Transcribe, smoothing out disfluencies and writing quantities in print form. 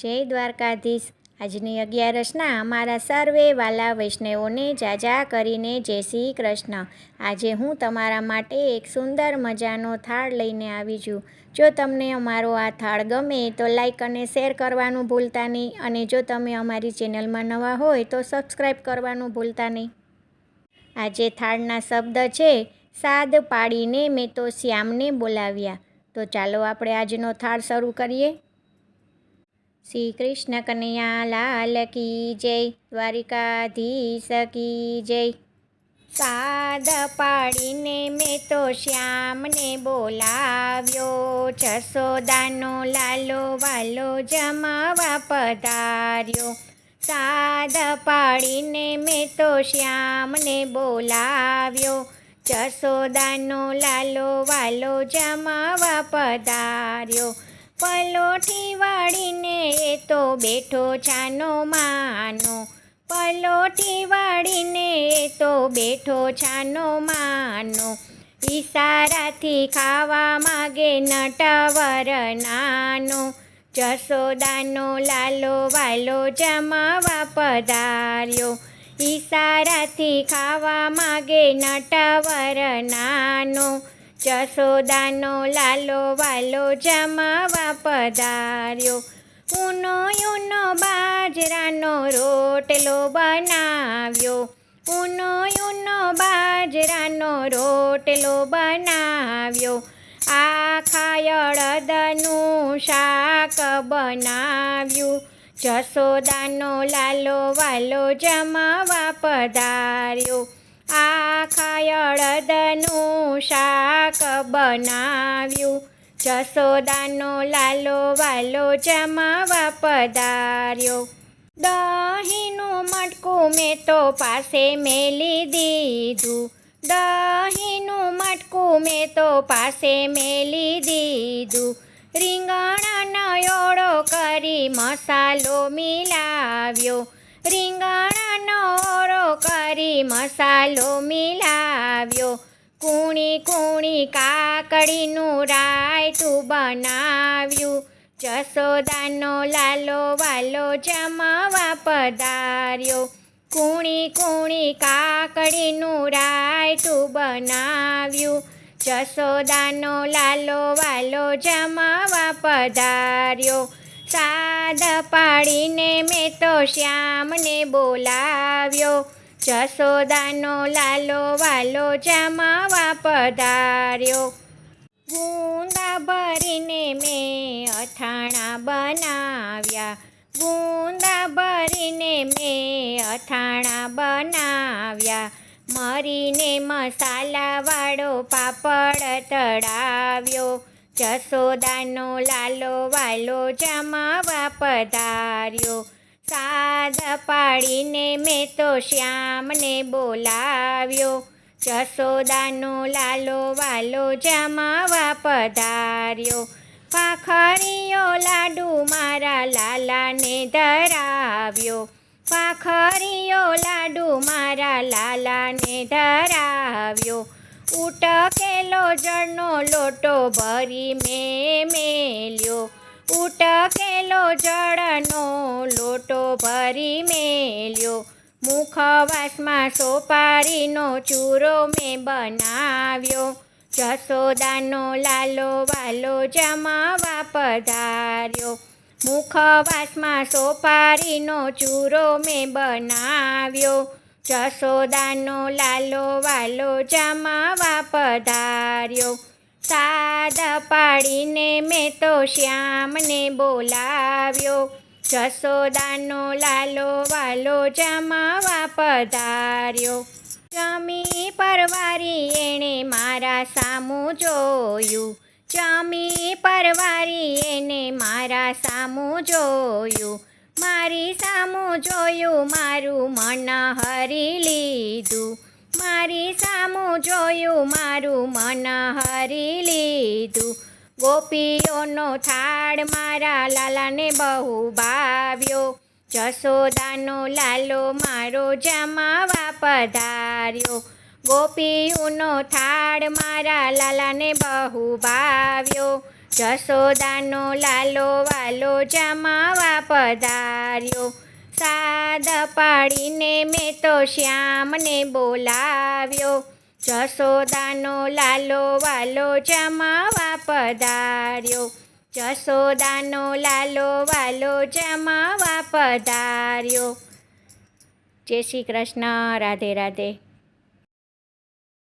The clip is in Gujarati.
જય દ્વારકાધીશ। આજની 11રસના અમારા સર્વે વાલા વૈષ્ણવોને જાજા કરીને જય શ્રી કૃષ્ણ। આજે હું તમારા માટે એક સુંદર મજાનો થાળ લઈને આવી છું। જો તમને અમારો આ થાળ ગમે તો લાઈક અને શેર કરવાનું ભૂલતા નહીં, અને જો તમે અમારી ચેનલમાં નવા હોય તો સબસ્ક્રાઈબ કરવાનું ભૂલતા નહીં। આજે થાળના શબ્દ છે સાદ પાડીને મેં તો શ્યામને બોલાવ્યા। તો ચાલો આપણે આજનો થાળ શરૂ કરીએ। શ્રી કૃષ્ણ કનૈયા લાલ કી જય, દ્વારિકાધીશ કી જય। સાદ પાડીને મેં તો શ્યામને બોલાવ્યો, જશોદાનો લાલો વાલો જમાવા પધાર્યો। સાદ પાડીને મેં તો શ્યામને બોલાવ્યો, જશોદાનો લાલો વાલો જમાવા પધાર્યો। પલોઠી વાળીને એ તો બેઠો છાનો માનો, પલોઠી વાળીને એ તો બેઠો છાનો માનો। ઈશારાથી ખાવા માગે નટવર નાનો, જશોદાનો લાલો વાલો જમાવા પધાર્યો। ઈશારાથી ખાવા માગે નટવર નાનો, જશોદાનો લાલો વાલો જમાવા પધાર્યો। ઊનો ઊનો બાજરાનો રોટલો બનાવ્યો, ઊનો ઊનો બાજરાનો રોટલો બનાવ્યો। આખા અડદનું શાક બનાવ્યું, જશોદાનો લાલો વાલો જમાવા પધાર્યો। આખા અડદનું શાક બનાવ્યું, જશોદાનો લાલો વાલો જમાવા પધાર્યો। દહીંનું મટકું મેં તો પાસે મેલી દીધું, દહીંનું મટકું મેં તો પાસે મેલી દીધું। રીંગણનો ઓળો કરી મસાલો મિલાવ્યો, રીંગણનો ઓળો કરી મસાલો મિલાવ્યો। કૂણી કૂણી કાકડીનું રાયતું બનાવ્યું, જશોદાનો લાલો વાલો જમાવા પધાર્યો। કૂણી કૂણી કાકડીનું રાયતું બનાવ્યું, જશોદાનો લાલો વાલો જમાવા પધાર્યો। સાદ પાડીને મેં તો શ્યામને બોલાવ્યો, જશોદાનો લાલો વાલો જમાવા પધાર્યો। ગુંદા ભરીને મેં અથાણા બનાવ્યા, ગુંદા ભરીને મેં અથાણા બનાવ્યા। મરીને મસાલાવાળો પાપડ તળાવ્યો, જશોદાનો લાલો વાલો જમાવા પધાર્યો। સાદ પાડીને મેં તો શ્યામને બોલાવ્યો, જશોદાનો લાલો વાલો જમાવા પધાર્યો। ભાખરીયો લાડુ મારા લાલાને ધરાવ્યો, ભાખરીયો લાડુ મારા લાલાને ધરાવ્યો। ઉટકેલો જળનો લોટો ભરી મેં મેલ્યો, ઉટકેલો જળનો લોટો ભરી મેલ્યો। મુખવાસમાં સોપારીનો ચૂરો મેં બનાવ્યો, જશોદાનો લાલો વાલો જમાવા પધાર્યો। મુખવાસમાં સોપારીનો ચૂરો મેં બનાવ્યો, જશોદાનો લાલો વાલો જમાવા પધાર્યો। સાદ પાડીને મેં તો શ્યામને બોલાવ્યો, જશોદાનો લાલો વાલો જમાવા પધાર્યો। જમી પરવારી એણે મારા સામું જોયું, જમી પરવારી એને મારા સામું જોયું। મારી સામું જોયું મારું મન હરી લીધું, મારી સામું જોયું મારું મન હરી લીધું। ગોપીઓનો થાળ મારા લાલાને બહુ ભાવ્યો, જશોદાનો લાલો મારો જમાવા પધાર્યો। ગોપીઓનો થાળ મારા લાલાને બહુ ભાવ્યો, જશોદાનો લાલો વાલો જમાવા પધાર્યો. સાદ પાડીને મેં તો શ્યામને બોલાવ્યો. જશોદાનો લાલો વાલો જમાવા પધાર્યો. જશોદાનો લાલો વાલો જમાવા પધાર્યો. જય શ્રી કૃષ્ણ. રાધે રાધે.